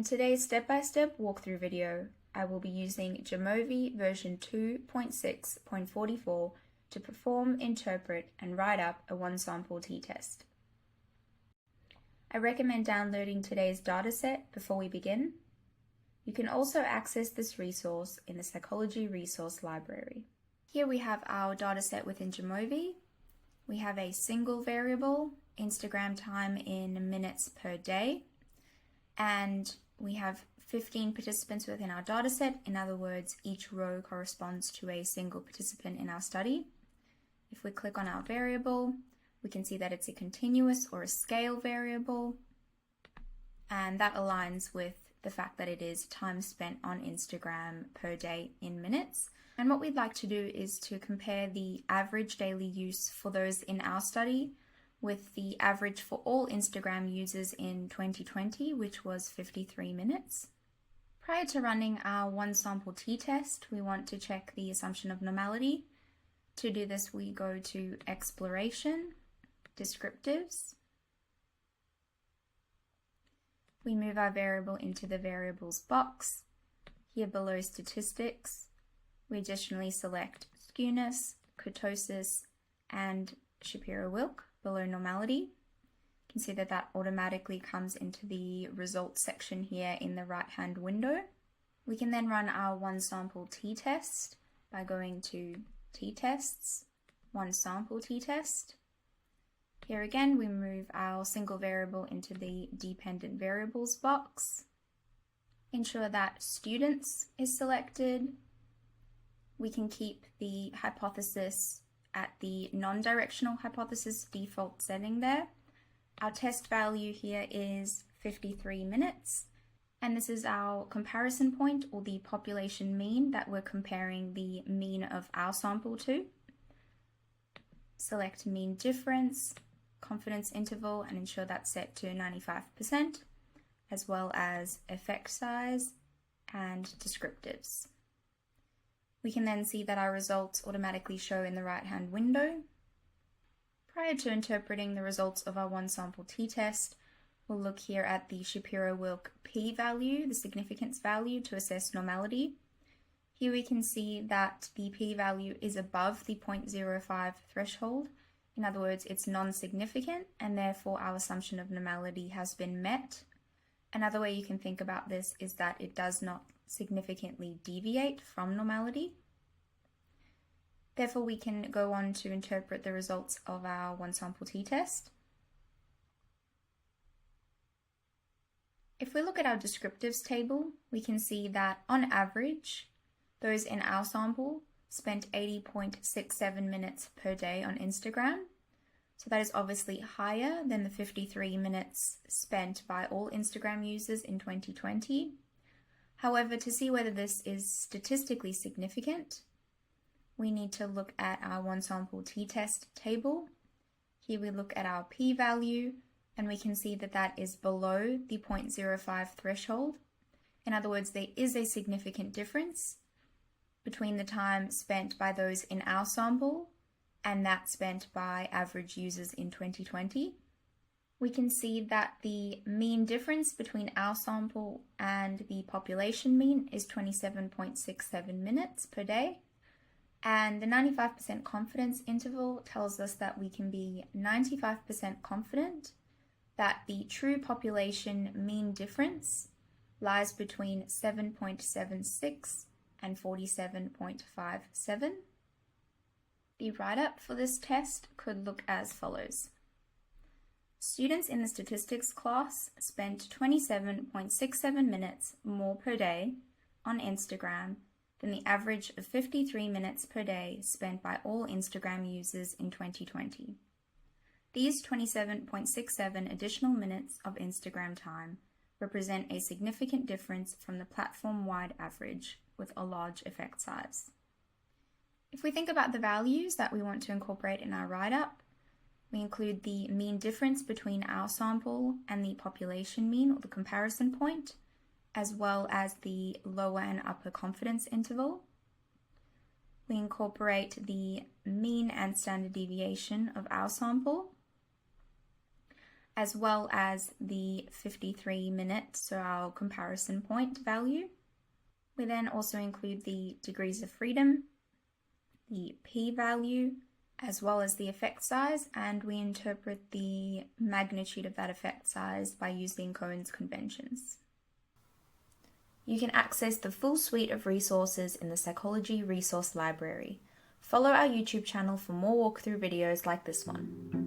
In today's step-by-step walkthrough video, I will be using Jamovi version 2.6.44 to perform, interpret, and write up a one-sample t-test. I recommend downloading today's dataset before we begin. You can also access this resource in the Psychology Resource Library. Here we have our dataset within Jamovi. We have a single variable, Instagram time in minutes per day, and we have 15 participants within our dataset. In other words, each row corresponds to a single participant in our study. If we click on our variable, we can see that it's a continuous or a scale variable, and that aligns with the fact that it is time spent on Instagram per day in minutes. And what we'd like to do is to compare the average daily use for those in our study with the average for all Instagram users in 2020, which was 53 minutes. Prior to running our one sample t-test, we want to check the assumption of normality. To do this, we go to Exploration, Descriptives. We move our variable into the variables box. Here below Statistics, we additionally select skewness, kurtosis, and Shapiro-Wilk below normality. You can see that that automatically comes into the results section here in the right-hand window. We can then run our one sample t-test by going to t-tests, one sample t-test. Here again, we move our single variable into the dependent variables box. Ensure that students is selected. We can keep the hypothesis at the non-directional hypothesis default setting there. Our test value here is 53 minutes, and this is our comparison point, or the population mean that we're comparing the mean of our sample to. Select mean difference, confidence interval, and ensure that's set to 95%, as well as effect size and descriptives. We can then see that our results automatically show in the right-hand window. Prior to interpreting the results of our one sample t-test, we'll look here at the Shapiro-Wilk p-value, the significance value, to assess normality. Here we can see that the p-value is above the 0.05 threshold. In other words, it's non-significant, and therefore our assumption of normality has been met. Another way you can think about this is that it does not significantly deviate from normality. Therefore, we can go on to interpret the results of our one sample t-test. If we look at our descriptives table, we can see that on average, those in our sample spent 80.67 minutes per day on Instagram. So that is obviously higher than the 53 minutes spent by all Instagram users in 2020. However, to see whether this is statistically significant, we need to look at our one sample t-test table. Here we look at our p-value, and we can see that that is below the 0.05 threshold. In other words, there is a significant difference between the time spent by those in our sample and that spent by average users in 2020. We can see that the mean difference between our sample and the population mean is 27.67 minutes per day. And the 95% confidence interval tells us that we can be 95% confident that the true population mean difference lies between 7.76 and 47.57. The write-up for this test could look as follows. Students in the statistics class spent 27.67 minutes more per day on Instagram than the average of 53 minutes per day spent by all Instagram users in 2020. These 27.67 additional minutes of Instagram time represent a significant difference from the platform-wide average with a large effect size. If we think about the values that we want to incorporate in our write-up, we include the mean difference between our sample and the population mean, or the comparison point, as well as the lower and upper confidence interval. We incorporate the mean and standard deviation of our sample. as well as the 53 minutes, so our comparison point value. We then also include the degrees of freedom, the p-value, as well as the effect size, and we interpret the magnitude of that effect size by using Cohen's conventions. You can access the full suite of resources in the Psychology Resource Library. Follow our YouTube channel for more walkthrough videos like this one.